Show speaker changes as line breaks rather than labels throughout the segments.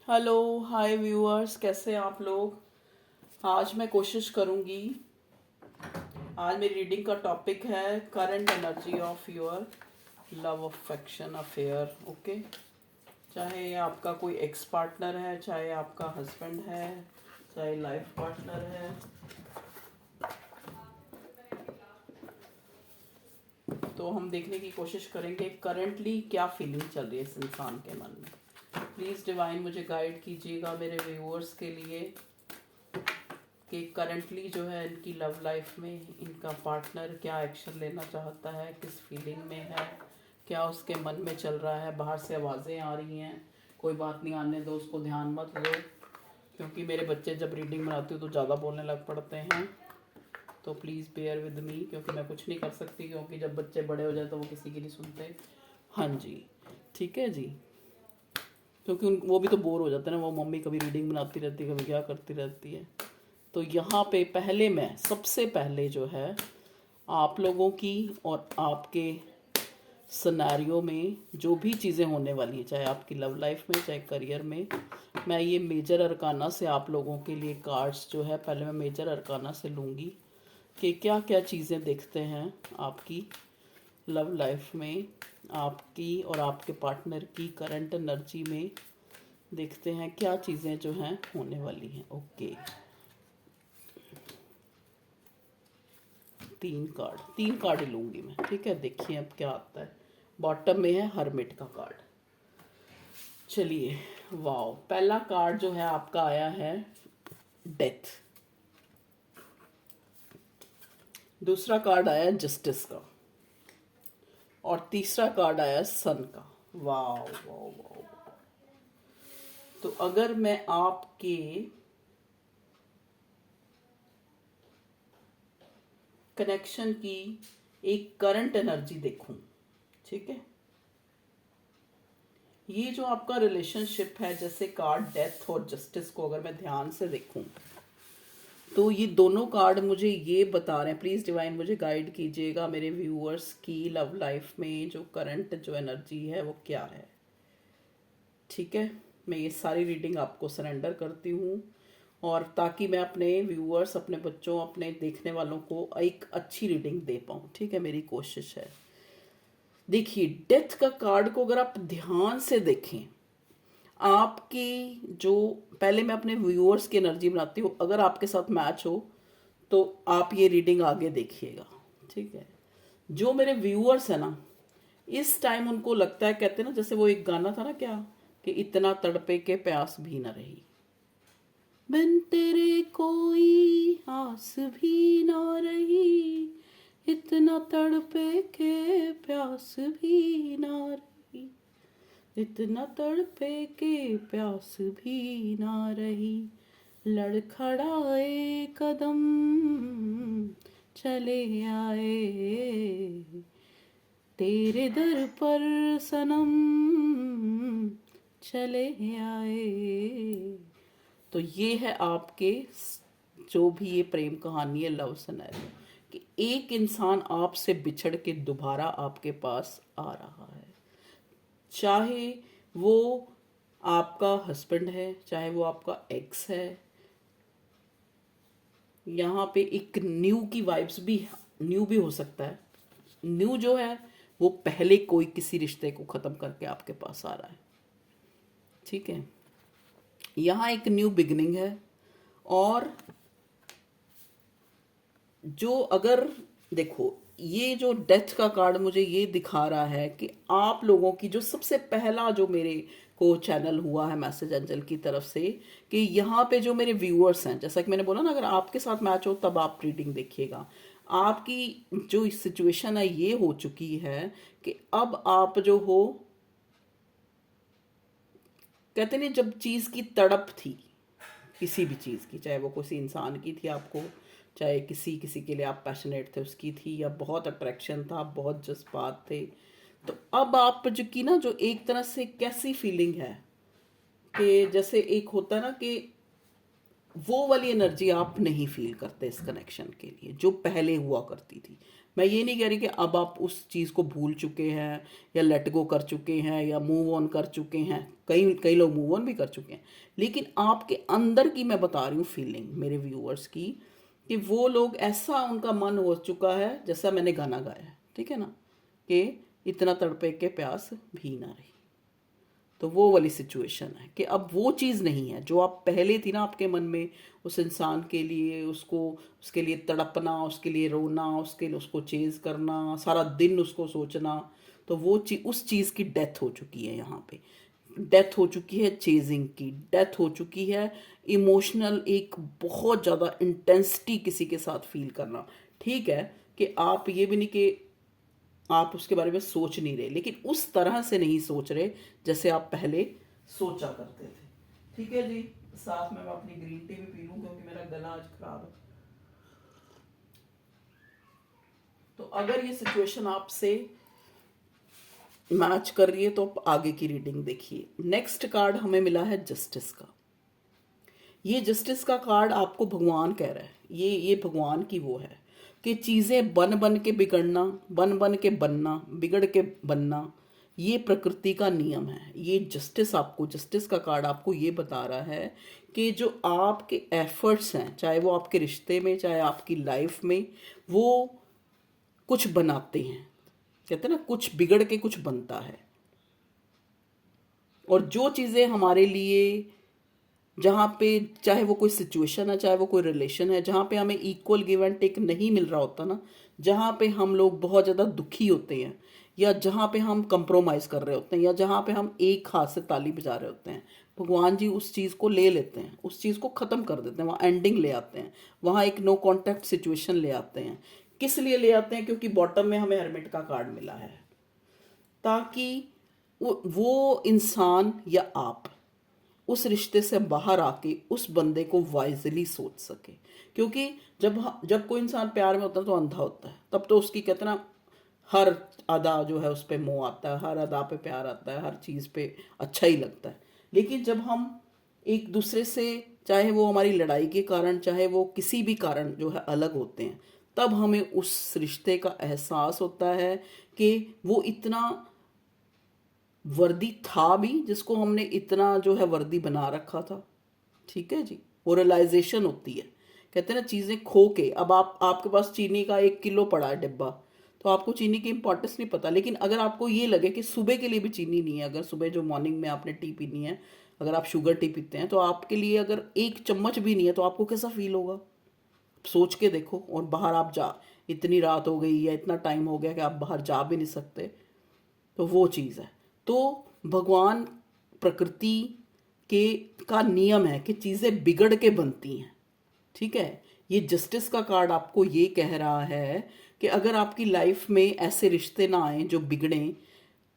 Hello hi viewers, कैसे हैं आप लोग। आज मैं कोशिश करूंगी। आज मेरी रीडिंग का टॉपिक है current energy of your love affection affair. Okay, चाहे आपका कोई एक्स पार्टनर है, चाहे आपका हस्बैंड है, चाहे लाइफ पार्टनर है, तो हम देखने की कोशिश करेंगे करंटली क्या फीलिंग चल रही है इस इंसान के मन में। प्लीज़ डिवाइन मुझे गाइड कीजिएगा मेरे व्यूअर्स के लिए कि करंटली जो है इनकी लव लाइफ में इनका पार्टनर क्या एक्शन लेना चाहता है, किस फीलिंग में है, क्या उसके मन में चल रहा है। बाहर से आवाज़ें आ रही हैं, कोई बात नहीं, आने दो, उसको ध्यान मत दो, क्योंकि मेरे बच्चे जब रीडिंग बनाती हूँ तो ज़्यादा बोलने लग पड़ते हैं। तो प्लीज़ बेयर विद मी, क्योंकि मैं कुछ नहीं कर सकती, क्योंकि जब बच्चे बड़े हो जाए तो वो किसी की नहीं सुनते। हाँ जी, ठीक है जी, क्योंकि वो भी तो बोर हो जाते हैं ना, वो मम्मी कभी रीडिंग बनाती रहती है, कभी क्या करती रहती है। तो यहाँ पे पहले मैं सबसे पहले जो है आप लोगों की और आपके सिनेरियो में जो भी चीज़ें होने वाली हैं, चाहे आपकी लव लाइफ में, चाहे करियर में, मैं ये मेजर अरकाना से आप लोगों के लिए कार्ड्स जो है पहले मैं मेजर अरकाना से लूँगी कि क्या क्या चीज़ें देखते हैं आपकी लव लाइफ में, आपकी और आपके पार्टनर की करंट एनर्जी में। देखते हैं क्या चीज़ें जो हैं होने वाली हैं। ओके, तीन कार्ड ही लूंगी मैं, ठीक है। देखिए अब क्या आता है। बॉटम में है हरमिट का कार्ड। चलिए, वाओ, पहला कार्ड जो है आपका आया है डेथ। दूसरा कार्ड आया जस्टिस का, और तीसरा कार्ड आया सन का। Wow wow wow. तो अगर मैं आपके कनेक्शन की एक करंट एनर्जी देखूं, ठीक है, ये जो आपका रिलेशनशिप है, जैसे कार्ड डेथ और जस्टिस को अगर मैं ध्यान से देखूं, तो ये दोनों कार्ड मुझे ये बता रहे हैं, प्लीज़ डिवाइन मुझे गाइड कीजिएगा मेरे व्यूअर्स की लव लाइफ में जो करंट जो एनर्जी है वो क्या है। ठीक है, मैं ये सारी रीडिंग आपको सरेंडर करती हूँ, और ताकि मैं अपने व्यूअर्स, अपने बच्चों, अपने देखने वालों को एक अच्छी रीडिंग दे पाऊँ। ठीक है, मेरी कोशिश है। देखिए, डेथ का कार्ड को अगर आप ध्यान से देखें, आपकी जो, पहले मैं अपने व्यूअर्स की एनर्जी बनाती हूँ, अगर आपके साथ मैच हो तो आप ये रीडिंग आगे देखिएगा। ठीक है, जो मेरे व्यूअर्स है ना, इस टाइम उनको लगता है, कहते हैं ना, जैसे वो एक गाना था ना, क्या कि इतना तड़पे के प्यास भी न रही, बिन तेरे कोई आस भी ना रही, इतना तड़पे के प्यास भी ना रही, इतना तड़पे के प्यास भी ना रही, लड़खड़ाए कदम चले आए तेरे दर पर सनम चले आए। तो ये है आपके जो भी ये प्रेम कहानी है, लव सिनेरियो, कि एक इंसान आपसे बिछड़ के दोबारा आपके पास आ रहा है। चाहे वो आपका हस्बैंड है, चाहे वो आपका एक्स है, यहाँ पे एक न्यू की वाइब्स भी, न्यू भी हो सकता है। न्यू जो है वो पहले कोई किसी रिश्ते को ख़त्म करके आपके पास आ रहा है। ठीक है, यहाँ एक न्यू बिगनिंग है। और जो, अगर देखो, ये जो डेथ का कार्ड मुझे ये दिखा रहा है कि आप लोगों की जो सबसे पहला जो मेरे को चैनल हुआ है मैसेज एंजल की तरफ से, कि यहाँ पे जो मेरे व्यूअर्स हैं, जैसा कि मैंने बोला ना, अगर आपके साथ मैच हो तब आप रीडिंग देखिएगा। आपकी जो सिचुएशन है ये हो चुकी है कि अब आप जो हो, कहते नहीं, जब चीज़ की तड़प थी, किसी भी चीज़ की, चाहे वो किसी इंसान की थी आपको, चाहे किसी किसी के लिए आप पैशनेट थे उसकी थी, या बहुत अट्रैक्शन था, बहुत जज्बात थे, तो अब आप जो की ना, जो एक तरह से कैसी फीलिंग है कि जैसे एक होता है ना कि वो वाली एनर्जी आप नहीं फील करते इस कनेक्शन के लिए जो पहले हुआ करती थी। मैं ये नहीं कह रही कि अब आप उस चीज़ को भूल चुके हैं या लेट गो कर चुके हैं या मूव ऑन कर चुके हैं, कई कई लोग मूव ऑन भी कर चुके हैं, लेकिन आपके अंदर की मैं बता रही हूँ फीलिंग मेरे व्यूअर्स की, कि वो लोग ऐसा उनका मन हो चुका है, जैसा मैंने गाना गाया है, ठीक है ना, कि इतना तड़पे के प्यास भी ना रही। तो वो वाली सिचुएशन है कि अब वो चीज़ नहीं है जो आप पहले थी ना आपके मन में, उस इंसान के लिए, उसको, उसके लिए तड़पना, उसके लिए रोना, उसके लिए उसको चेज करना, सारा दिन उसको सोचना। तो वो उस चीज़ की डेथ हो चुकी है यहाँ पे। डेथ हो चुकी है चेजिंग की, डेथ हो चुकी है इमोशनल, एक बहुत ज़्यादा इंटेंसिटी किसी के साथ फील करना। ठीक है कि आप ये भी नहीं कि आप उसके बारे में सोच नहीं रहे, लेकिन उस तरह से नहीं सोच रहे जैसे आप पहले सोचा करते थे। ठीक है जी, साथ में मैं अपनी ग्रीन टी भी पी लूं क्योंकि मेरा गला आज खराब है। तो अगर ये सिचुएशन आपसे मैच कर रही है तो आप आगे की रीडिंग देखिए। नेक्स्ट कार्ड हमें मिला है जस्टिस का। ये जस्टिस का कार्ड आपको भगवान कह रहा है, ये भगवान की वो है कि चीज़ें बन बन के बिगड़ना, बन बन के बनना, बिगड़ के बनना, ये प्रकृति का नियम है। ये जस्टिस आपको, जस्टिस का कार्ड आपको ये बता रहा है कि जो आपके एफर्ट्स हैं, चाहे वो आपके रिश्ते में, चाहे आपकी लाइफ में, वो कुछ बनाते हैं। कहते हैं ना, कुछ बिगड़ के कुछ बनता है। और जो चीज़ें हमारे लिए, जहाँ पे चाहे वो कोई सिचुएशन है, चाहे वो कोई रिलेशन है, जहाँ पे हमें इक्वल गिव एंड टेक नहीं मिल रहा होता ना, जहाँ पे हम लोग बहुत ज़्यादा दुखी होते हैं, या जहाँ पे हम कंप्रोमाइज़ कर रहे होते हैं, या जहाँ पे हम एक हाथ से ताली बजा रहे होते हैं, भगवान जी उस चीज़ को ले लेते हैं, उस चीज़ को ख़त्म कर देते हैं, वहाँ एंडिंग ले आते हैं, वहाँ एक नो कॉन्टैक्ट सिचुएशन ले आते हैं। किस लिए ले आते हैं? क्योंकि बॉटम में हमें हर्मिट का कार्ड मिला है, ताकि वो इंसान या आप उस रिश्ते से बाहर आके उस बंदे को वाइजली सोच सके। क्योंकि जब कोई इंसान प्यार में होता है तो अंधा होता है, तब तो उसकी कहते ना हर अदा जो है उस पर मोह आता है, हर अदा पे प्यार आता है, हर चीज़ पे अच्छा ही लगता है। लेकिन जब हम एक दूसरे से, चाहे वो हमारी लड़ाई के कारण, चाहे वो किसी भी कारण जो है अलग होते हैं, तब हमें उस रिश्ते का एहसास होता है कि वो इतना वर्दी था भी, जिसको हमने इतना जो है वर्दी बना रखा था। ठीक है जी, वो रियलाइजेशन होती है। कहते हैं ना, चीज़ें खो के, अब आपके पास चीनी का 1 किलो पड़ा है डिब्बा, तो आपको चीनी की इंपॉर्टेंस नहीं पता, लेकिन अगर आपको ये लगे कि सुबह के लिए भी चीनी नहीं है, अगर सुबह जो मॉर्निंग में आपने टी पीनी है, अगर आप शुगर टी पीते हैं, तो आपके लिए अगर 1 चम्मच भी नहीं है तो आपको कैसा फील होगा? सोच के देखो। और बाहर आप जा, इतनी रात हो गई या इतना टाइम हो गया कि आप बाहर जा भी नहीं सकते, तो वो चीज़ है। तो भगवान, प्रकृति के का नियम है कि चीज़ें बिगड़ के बनती हैं। ठीक है, ये जस्टिस का कार्ड आपको ये कह रहा है कि अगर आपकी लाइफ में ऐसे रिश्ते ना आए जो बिगड़ें,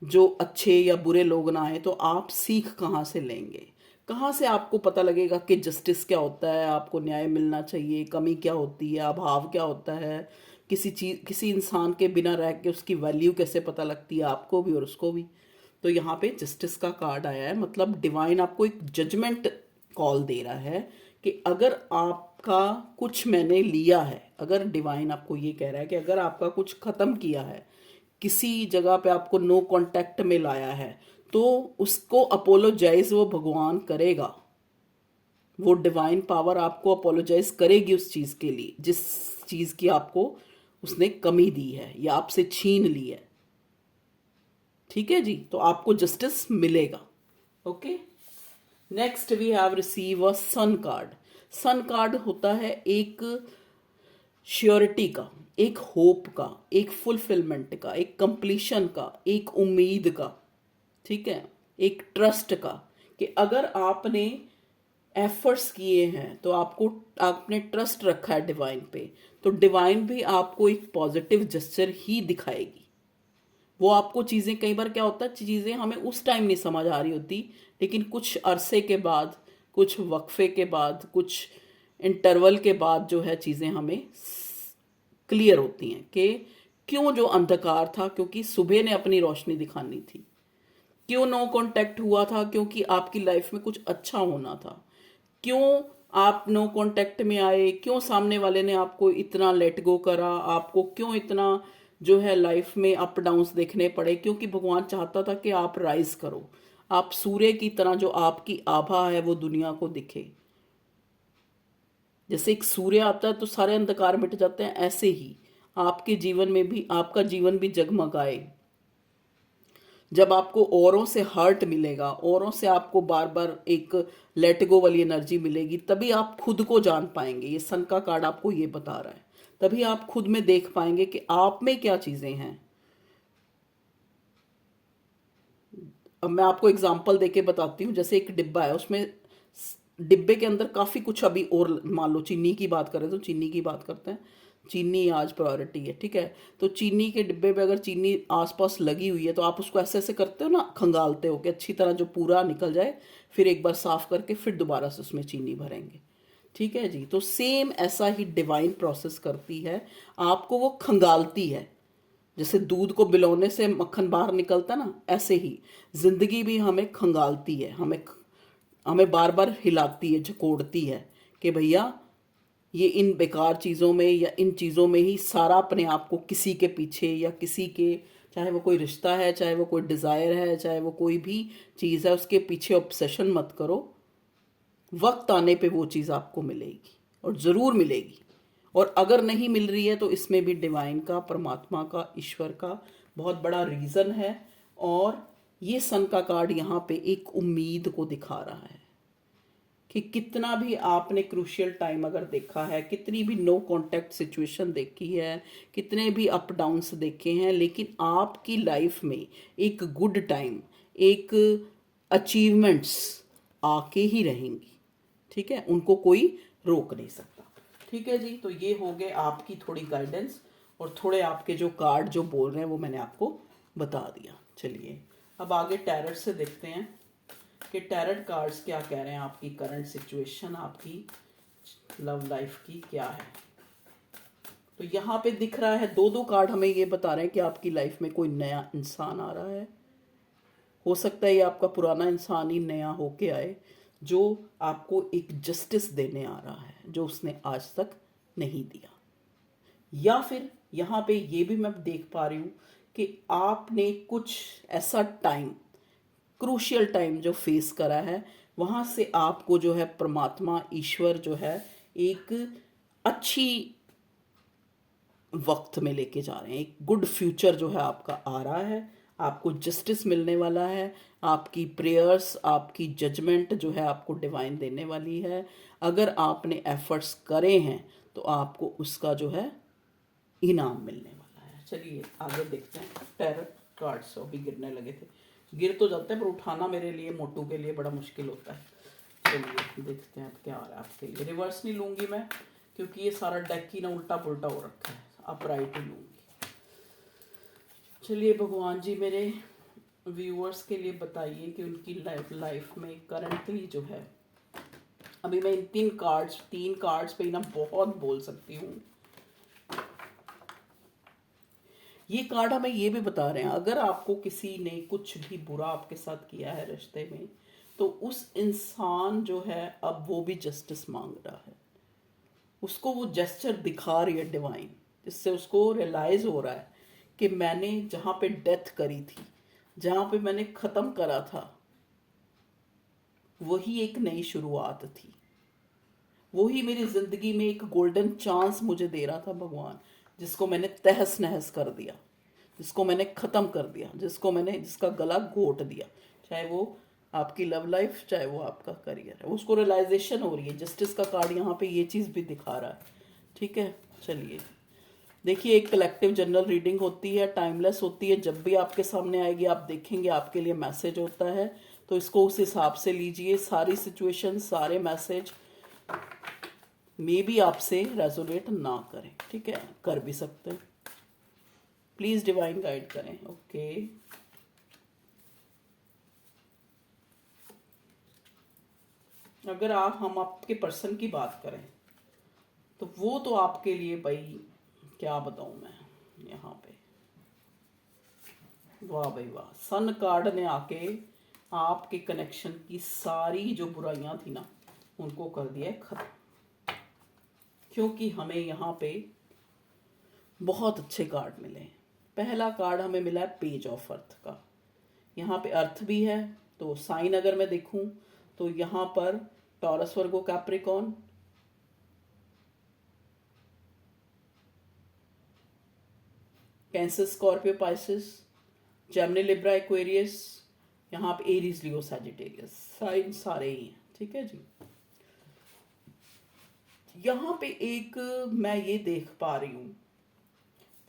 जो अच्छे या बुरे लोग ना आए, तो आप सीख कहाँ से लेंगे? कहाँ से आपको पता लगेगा कि जस्टिस क्या होता है, आपको न्याय मिलना चाहिए, कमी क्या होती है, अभाव क्या होता है, किसी इंसान के बिना रह के उसकी वैल्यू कैसे पता लगती है, आपको भी और उसको भी। तो यहाँ पे जस्टिस का कार्ड आया है, मतलब डिवाइन आपको एक जजमेंट कॉल दे रहा है कि अगर आपका कुछ मैंने लिया है, अगर डिवाइन आपको ये कह रहा है कि अगर आपका कुछ ख़त्म किया है, किसी जगह पे आपको नो कांटेक्ट में लाया है, तो उसको अपोलोजाइज वो भगवान करेगा। वो डिवाइन पावर आपको अपोलोजाइज करेगी उस चीज़ के लिए, जिस चीज़ की आपको उसने कमी दी है या आपसे छीन ली है। ठीक है जी, तो आपको जस्टिस मिलेगा। Okay, next we have receive a sun card. Sun card होता है एक श्योरिटी का, एक होप का, एक फुलफिलमेंट का, एक कंप्लीशन का, एक उम्मीद का। ठीक है, एक ट्रस्ट का, कि अगर आपने एफर्ट्स किए हैं तो आपने ट्रस्ट रखा है डिवाइन पे, तो डिवाइन भी आपको एक पॉजिटिव जेस्चर ही दिखाएगी। वो आपको चीज़ें, कई बार क्या होता है, चीज़ें हमें उस टाइम नहीं समझ आ रही होती, लेकिन कुछ अरसे के बाद, कुछ वक्फे के बाद, कुछ इंटरवल के बाद जो है चीज़ें हमें क्लियर होती हैं कि क्यों जो अंधकार था, क्योंकि सुबह ने अपनी रोशनी दिखानी थी। क्यों नो कांटेक्ट हुआ था, क्योंकि आपकी लाइफ में कुछ अच्छा होना था। क्यों आप नो कांटेक्ट में आए, क्यों सामने वाले ने आपको इतना लेट गो करा, आपको क्यों इतना जो है लाइफ में अप डाउन्स देखने पड़े? क्योंकि भगवान चाहता था कि आप राइज करो, आप सूर्य की तरह जो आपकी आभा है वो दुनिया को दिखे। जैसे एक सूर्य आता है तो सारे अंधकार मिट जाते हैं, ऐसे ही आपके जीवन में भी आपका जीवन भी जगमगाए। जब आपको औरों से हर्ट मिलेगा, औरों से आपको बार बार एक लेट गो वाली एनर्जी मिलेगी, तभी आप खुद को जान पाएंगे। ये सन का कार्ड आपको ये बता रहा है। तभी आप खुद में देख पाएंगे कि आप में क्या चीजें हैं। अब मैं आपको एग्जांपल देके बताती हूँ। जैसे एक डिब्बा है, उसमें डिब्बे के अंदर काफ़ी कुछ अभी और, मान लो चीनी की बात करें तो चीनी की बात करते हैं। चीनी आज प्रायोरिटी है, ठीक है। तो चीनी के डिब्बे पे अगर चीनी आसपास लगी हुई है तो आप उसको ऐसे ऐसे करते हो ना, खंगालते हो कि अच्छी तरह जो पूरा निकल जाए, फिर एक बार साफ करके फिर दोबारा से उसमें चीनी भरेंगे, ठीक है जी। तो सेम ऐसा ही डिवाइन प्रोसेस करती है, आपको वो खंगालती है। जैसे दूध को बिलौने से मक्खन बाहर निकलता ना, ऐसे ही जिंदगी भी हमें खंगालती है, हमें हमें बार बार हिलाती है, झकोड़ती है कि भैया ये इन बेकार चीज़ों में या इन चीज़ों में ही सारा अपने आप को किसी के पीछे या किसी के, चाहे वो कोई रिश्ता है, चाहे वो कोई डिज़ायर है, चाहे वो कोई भी चीज़ है, उसके पीछे ऑब्सेशन मत करो। वक्त आने पे वो चीज़ आपको मिलेगी और ज़रूर मिलेगी। और अगर नहीं मिल रही है तो इसमें भी डिवाइन का, परमात्मा का, ईश्वर का बहुत बड़ा रीज़न है। और ये सन का कार्ड यहाँ पे एक उम्मीद को दिखा रहा है कि कितना भी आपने क्रूशियल टाइम अगर देखा है, कितनी भी नो कांटेक्ट सिचुएशन देखी है, कितने भी अप डाउन्स देखे हैं, लेकिन आपकी लाइफ में एक गुड टाइम, एक अचीवमेंट्स आके ही रहेंगी, ठीक है। उनको कोई रोक नहीं सकता, ठीक है जी। तो ये हो गए आपकी थोड़ी गाइडेंस, और थोड़े आपके जो कार्ड जो बोल रहे हैं वो मैंने आपको बता दिया। चलिए अब आगे टैरट से देखते हैं कि टैरट कार्ड्स क्या कह रहे हैं, आपकी करंट सिचुएशन, आपकी लव लाइफ की क्या है। तो यहाँ पे दिख रहा है दो दो कार्ड हमें ये बता रहे हैं कि आपकी लाइफ में कोई नया इंसान आ रहा है। हो सकता है ये आपका पुराना इंसान ही नया होके आए, जो आपको एक जस्टिस देने आ रहा है जो उसने आज तक नहीं दिया। या फिर यहाँ पे ये भी मैं देख पा रही हूँ कि आपने कुछ ऐसा टाइम, क्रूशियल टाइम जो फेस करा है, वहाँ से आपको जो है परमात्मा, ईश्वर जो है एक अच्छी वक्त में लेके जा रहे हैं। एक गुड फ्यूचर जो है आपका आ रहा है, आपको जस्टिस मिलने वाला है, आपकी प्रेयर्स, आपकी जजमेंट जो है आपको डिवाइन देने वाली है। अगर आपने एफर्ट्स करे हैं तो आपको उसका जो है इनाम मिलने वाला है। चलिए आगे देखते हैं। टैरट कार्ड्स अभी गिरने लगे थे, गिर तो जाते हैं पर उठाना मेरे लिए, मोटू के लिए बड़ा मुश्किल होता है। चलिए देखते हैं अब क्या आ रहा है आपके लिए। रिवर्स नहीं लूँगी मैं, क्योंकि ये सारा डेक ही ना उल्टा पुल्टा हो रखा है, अपराइट ही लूँगी। चलिए भगवान जी मेरे व्यूअर्स के लिए बताइए कि उनकी लाइफ में करंटली जो है, अभी मैं इन तीन कार्ड्स पे ही ना बहुत बोल सकती हूँ। ये कार्ड हमें ये भी बता रहे हैं, अगर आपको किसी ने कुछ भी बुरा आपके साथ किया है रिश्ते में, तो उस इंसान जो है अब वो भी जस्टिस मांग रहा है। उसको वो जेस्चर दिखा रही है डिवाइन, जिससे उसको रियलाइज हो रहा है कि मैंने जहाँ पे डेथ करी थी, जहाँ पे मैंने ख़त्म करा था, वही एक नई शुरुआत थी। वही मेरी ज़िंदगी में एक गोल्डन चांस मुझे दे रहा था भगवान, जिसको मैंने तहस नहस कर दिया, जिसको मैंने ख़त्म कर दिया, जिसका गला घोट दिया। चाहे वो आपकी लव लाइफ, चाहे वो आपका करियर है, उसको रियलाइजेशन हो रही है। जस्टिस का कार्ड यहाँ पे ये चीज़ भी दिखा रहा है, ठीक है। चलिए देखिए, एक कलेक्टिव जनरल रीडिंग होती है, टाइमलेस होती है। जब भी आपके सामने आएगी आप देखेंगे आपके लिए मैसेज होता है, तो इसको उस हिसाब से लीजिए। सारी सिचुएशन, सारे मैसेज मे भी आपसे रेजोनेट ना करें, ठीक है, कर भी सकते हैं। प्लीज डिवाइन गाइड करें। ओके अगर हम आपके पर्सन की बात करें तो वो तो आपके लिए भाई क्या बताऊं मैं, यहाँ पे वाह भाई वाह, सन कार्ड ने आके आपके कनेक्शन की सारी जो बुराइयां थी ना उनको कर दिया है खत्म, क्योंकि हमें यहाँ पे बहुत अच्छे कार्ड मिले हैं। पहला कार्ड हमें मिला है पेज ऑफ अर्थ का। यहाँ पे अर्थ भी है, तो साइन अगर मैं देखूं तो यहाँ पर Taurus Virgo Capricorn, cancer Scorpio Pisces, Gemini Libra Aquarius, यहाँ पे एरीज लियो सैजिटेरियस, साइन सारे ही हैं। ठीक है जी। यहाँ पे एक मैं ये देख पा रही हूँ,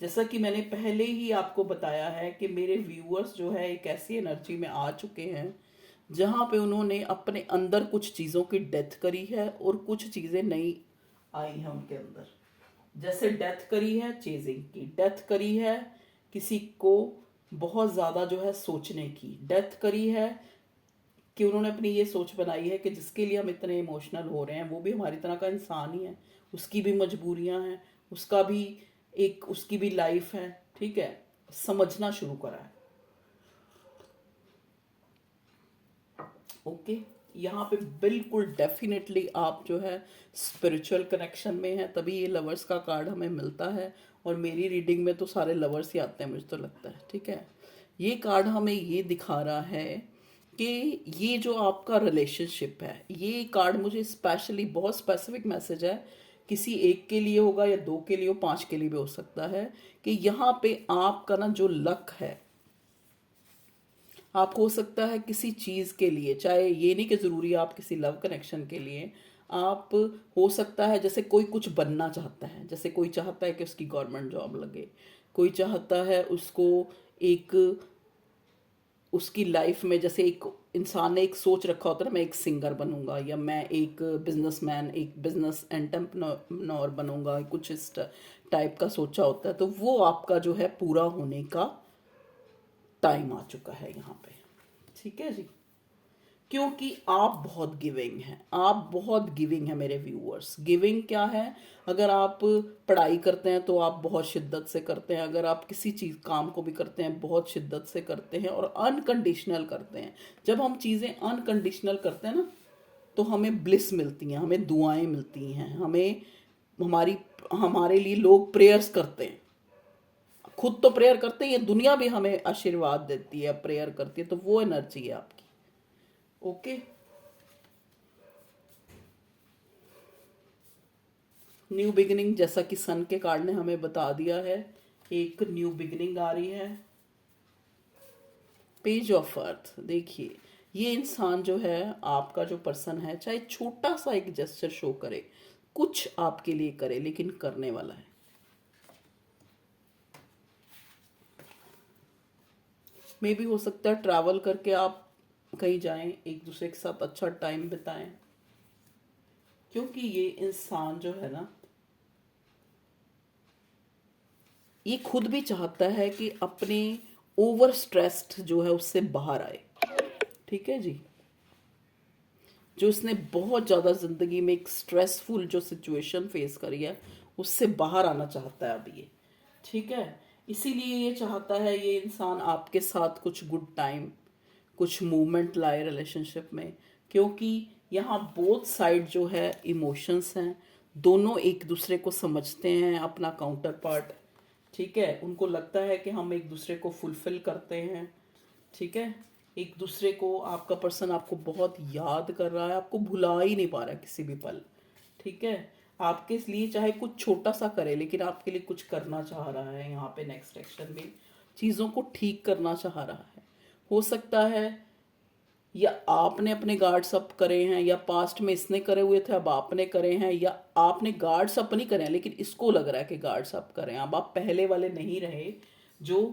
जैसा कि मैंने पहले ही आपको बताया है कि मेरे व्यूअर्स जो है एक ऐसी एनर्जी में आ चुके हैं जहाँ पे उन्होंने अपने अंदर कुछ चीज़ों की डेथ करी है और कुछ चीज़ें नई आई हैं उनके अंदर। जैसे डेथ करी है चेजिंग की, डेथ करी है किसी को बहुत ज़्यादा जो है सोचने की, डेथ करी है कि उन्होंने अपनी ये सोच बनाई है कि जिसके लिए हम इतने इमोशनल हो रहे हैं वो भी हमारी तरह का इंसान ही है, उसकी भी मजबूरियां हैं, उसकी भी लाइफ है। ठीक है, समझना शुरू करा है। ओके, यहाँ पे बिल्कुल डेफिनेटली आप जो है स्पिरिचुअल कनेक्शन में है, तभी ये लवर्स का कार्ड हमें मिलता है। और मेरी रीडिंग में तो सारे लवर्स ही आते हैं मुझे तो लगता है। ठीक है, ये कार्ड हमें ये दिखा रहा है कि ये जो आपका रिलेशनशिप है, ये कार्ड मुझे स्पेशली बहुत स्पेसिफिक मैसेज है, किसी एक के लिए होगा या दो के लिए हो, पांच के लिए भी हो सकता है, कि यहाँ पे आपका ना जो लक है, आप हो सकता है किसी चीज़ के लिए, चाहे ये नहीं कि ज़रूरी आप किसी लव कनेक्शन के लिए, आप हो सकता है जैसे कोई कुछ बनना चाहता है, जैसे कोई चाहता है कि उसकी गवर्नमेंट जॉब लगे, कोई चाहता है उसको एक उसकी लाइफ में, जैसे एक इंसान ने एक सोच रखा होता है ना, मैं एक सिंगर बनूंगा या मैं एक बिजनेसमैन, एक बिजनेस एंटरप्रेन्योर बनूंगा, कुछ इस टाइप का सोचा होता है, तो वो आपका जो है पूरा होने का टाइम आ चुका है यहाँ पे। ठीक है जी, क्योंकि आप बहुत गिविंग हैं, आप बहुत गिविंग हैं मेरे व्यूअर्स। गिविंग क्या है, अगर आप पढ़ाई करते हैं तो आप बहुत शिद्दत से करते हैं, अगर आप किसी चीज़ काम को भी करते हैं बहुत शिद्दत से करते हैं और अनकंडीशनल करते हैं। जब हम चीज़ें अनकंडीशनल करते हैं ना तो हमें ब्लिस मिलती हैं, हमें दुआएं मिलती हैं, हमारी हमारे लिए लोग प्रेयर्स करते हैं, खुद तो प्रेयर करते हैं, ये दुनिया भी हमें आशीर्वाद देती है, प्रेयर करती है, तो वो एनर्जी है आपकी। ओके, न्यू बिगिनिंग, जैसा कि सन के कार्ड ने हमें बता दिया है, एक न्यू बिगिनिंग आ रही है। पेज ऑफ अर्थ, देखिए ये इंसान जो है, आपका जो पर्सन है, चाहे छोटा सा एक जेस्चर शो करे, कुछ आपके लिए करे, लेकिन करने वाला है। मे भी हो सकता है ट्रैवल करके आप कहीं जाएं, एक दूसरे के साथ अच्छा टाइम बिताएं, क्योंकि ये इंसान जो है ना, ये खुद भी चाहता है कि अपने ओवर स्ट्रेस्ड जो है उससे बाहर आए। ठीक है जी, जो इसने बहुत ज़्यादा ज़िंदगी में एक स्ट्रेसफुल जो सिचुएशन फेस करी है, उससे बाहर आना चाहता है अब ये। ठीक है, इसीलिए ये चाहता है ये इंसान आपके साथ कुछ गुड टाइम, कुछ मूवमेंट लाए रिलेशनशिप में, क्योंकि यहाँ बोथ साइड जो है इमोशंस हैं, दोनों एक दूसरे को समझते हैं अपना काउंटर पार्ट। ठीक है, उनको लगता है कि हम एक दूसरे को फुलफिल करते हैं। ठीक है, एक दूसरे को, आपका पर्सन आपको बहुत याद कर रहा है, आपको भुला ही नहीं पा रहा है किसी भी पल। ठीक है, आपके लिए चाहे कुछ छोटा सा करे, लेकिन आपके लिए कुछ करना चाह रहा है, यहाँ पे नेक्स्ट एक्शन में चीज़ों को ठीक करना चाह रहा है। हो सकता है या आपने अपने गार्ड्स अप करे हैं, या पास्ट में इसने करे हुए थे अब आपने करे हैं, या आपने गार्ड्स अप नहीं करे हैं लेकिन इसको लग रहा है कि गार्ड्स अप करें। अब आप पहले वाले नहीं रहे जो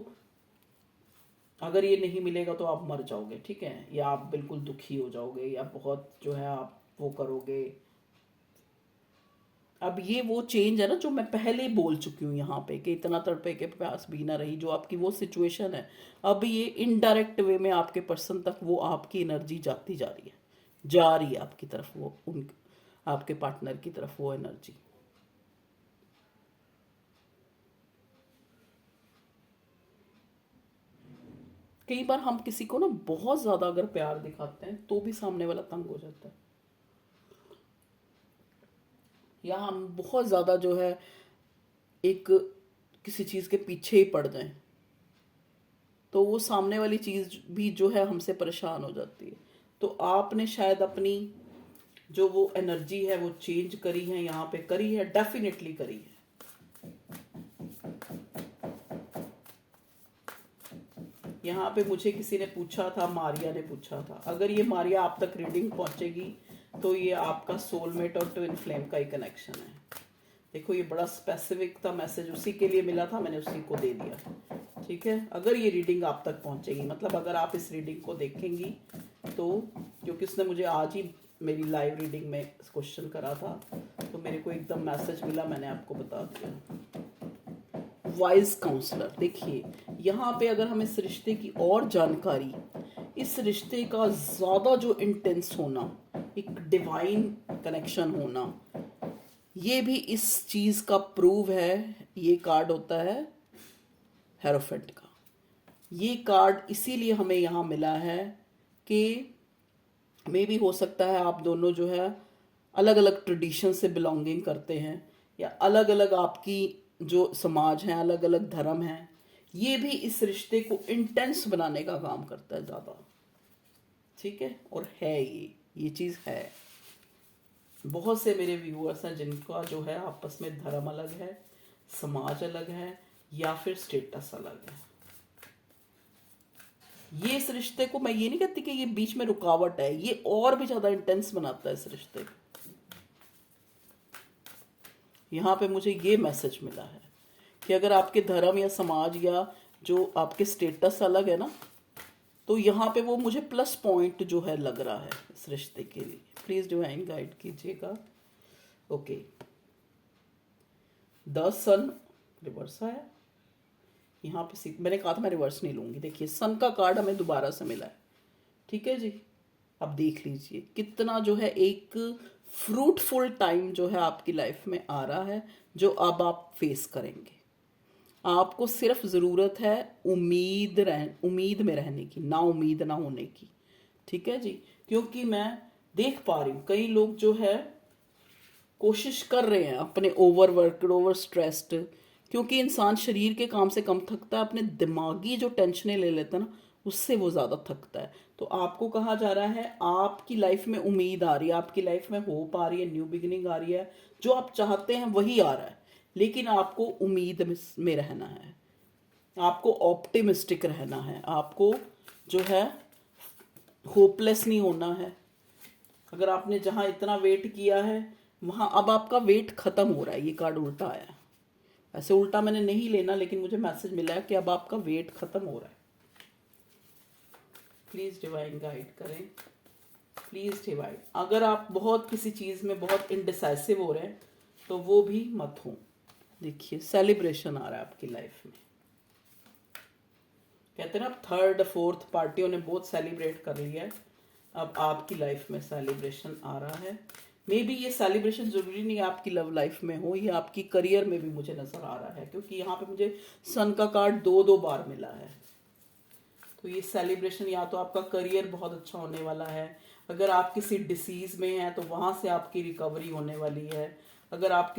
अगर ये नहीं मिलेगा तो आप मर जाओगे। ठीक है, या आप बिल्कुल दुखी हो जाओगे, या बहुत जो है आप वो करोगे। अब ये वो चेंज है ना जो मैं पहले बोल चुकी हूँ यहाँ पे, कि इतना तड़पे के प्यास भी ना रही, जो आपकी वो सिचुएशन है। अब ये इनडायरेक्ट वे में आपके पर्सन तक वो आपकी एनर्जी जाती जा रही है, जा रही है आपकी तरफ, वो उन आपके पार्टनर की तरफ वो एनर्जी। कई बार हम किसी को ना बहुत ज्यादा अगर प्यार दिखाते हैं तो भी सामने वाला तंग हो जाता है। या हम बहुत ज़्यादा जो है एक किसी चीज़ के पीछे ही पड़ जाएं, तो वो सामने वाली चीज़ भी जो है हमसे परेशान हो जाती है। तो आपने शायद अपनी जो वो एनर्जी है वो चेंज करी है, यहाँ पे करी है, डेफिनेटली करी है। यहाँ पे मुझे किसी ने पूछा था, मारिया ने पूछा था, अगर ये मारिया आप तक रीडिंग पहुंचेगी तो ये आपका सोलमेट और ट्विन फ्लेम का ही कनेक्शन है। देखो ये बड़ा स्पेसिफिक था मैसेज, उसी के लिए मिला था, मैंने उसी को दे दिया। ठीक है, अगर ये रीडिंग आप तक पहुंचेगी, मतलब अगर आप इस रीडिंग को देखेंगी तो, क्योंकि उसने मुझे आज ही मेरी लाइव रीडिंग में क्वेश्चन करा था, तो मेरे को एकदम मैसेज मिला, मैंने आपको बता दिया। वाइज काउंसलर, देखिए यहाँ पे अगर हम इस रिश्ते की और जानकारी, इस रिश्ते का ज़्यादा जो इंटेंस होना, एक डिवाइन कनेक्शन होना, ये भी इस चीज़ का प्रूव है। ये कार्ड होता है हेरोफेंट का। ये कार्ड इसीलिए हमें यहाँ मिला है कि मे भी हो सकता है आप दोनों जो है अलग अलग ट्रेडिशन से बिलोंगिंग करते हैं, या अलग अलग आपकी जो समाज हैं, अलग अलग धर्म हैं। ये भी इस रिश्ते को इंटेंस बनाने का काम करता है ज़्यादा। ठीक है, और है ये चीज़ है। बहुत से मेरे व्यूअर्स हैं जिनका जो है आपस में धर्म अलग है, समाज अलग है, या फिर स्टेटस अलग है। ये इस रिश्ते को, मैं ये नहीं कहती कि ये बीच में रुकावट है, ये और भी ज्यादा इंटेंस बनाता है इस रिश्ते को। यहाँ पे मुझे ये मैसेज मिला है कि अगर आपके धर्म या समाज या जो आपके स्टेटस अलग है ना, तो यहाँ पे वो मुझे प्लस पॉइंट जो है लग रहा है इस रिश्ते के लिए। प्लीज डिवाइन गाइड कीजिएगा। ओके, द सन रिवर्स आया यहाँ पे। मैंने कहा था मैं रिवर्स नहीं लूंगी। देखिए सन का कार्ड हमें दोबारा से मिला है। ठीक है जी, अब देख लीजिए कितना जो है एक फ्रूटफुल टाइम जो है आपकी लाइफ में आ रहा है, जो अब आप फेस करेंगे। आपको सिर्फ ज़रूरत है उम्मीद में रहने की, ना उम्मीद ना होने की। ठीक है जी, क्योंकि मैं देख पा रही हूँ कई लोग जो है कोशिश कर रहे हैं अपने ओवर वर्कड, ओवर स्ट्रेस्ड, क्योंकि इंसान शरीर के काम से कम थकता है, अपने दिमागी जो टेंशनें ले लेता है ना, उससे वो ज़्यादा थकता है। तो आपको कहा जा रहा है आपकी लाइफ में उम्मीद आ रही है, आपकी लाइफ में होप आ रही है, न्यू बिगिनिंग आ रही है, जो आप चाहते हैं वही आ रहा है, लेकिन आपको उम्मीद में रहना है, आपको ऑप्टिमिस्टिक रहना है, आपको जो है होपलेस नहीं होना है। अगर आपने जहाँ इतना वेट किया है वहाँ अब आपका वेट खत्म हो रहा है। ये कार्ड उल्टा आया, ऐसे उल्टा मैंने नहीं लेना, लेकिन मुझे मैसेज मिला है कि अब आपका वेट खत्म हो रहा है। प्लीज डिवाइन गाइड करें, प्लीज डिवाइन। अगर आप बहुत किसी चीज में बहुत इनडिसाइसिव हो रहे हैं तो वो भी मत हो। देखिए सेलिब्रेशन आ रहा है आपकी लाइफ में। कहते हैं ना, अब थर्ड फोर्थ पार्टियों ने बहुत सेलिब्रेट कर लिया है, अब आपकी लाइफ में सेलिब्रेशन आ रहा है। मे बी ये सेलिब्रेशन जरूरी नहीं आपकी लव लाइफ में हो, ये आपकी करियर में भी मुझे नजर आ रहा है, क्योंकि यहाँ पे मुझे सन का कार्ड दो बार मिला है। तो ये सेलिब्रेशन या तो आपका करियर बहुत अच्छा होने वाला है, अगर आप किसी डिसीज में हैं तो वहां से आपकी रिकवरी होने वाली है, अगर आप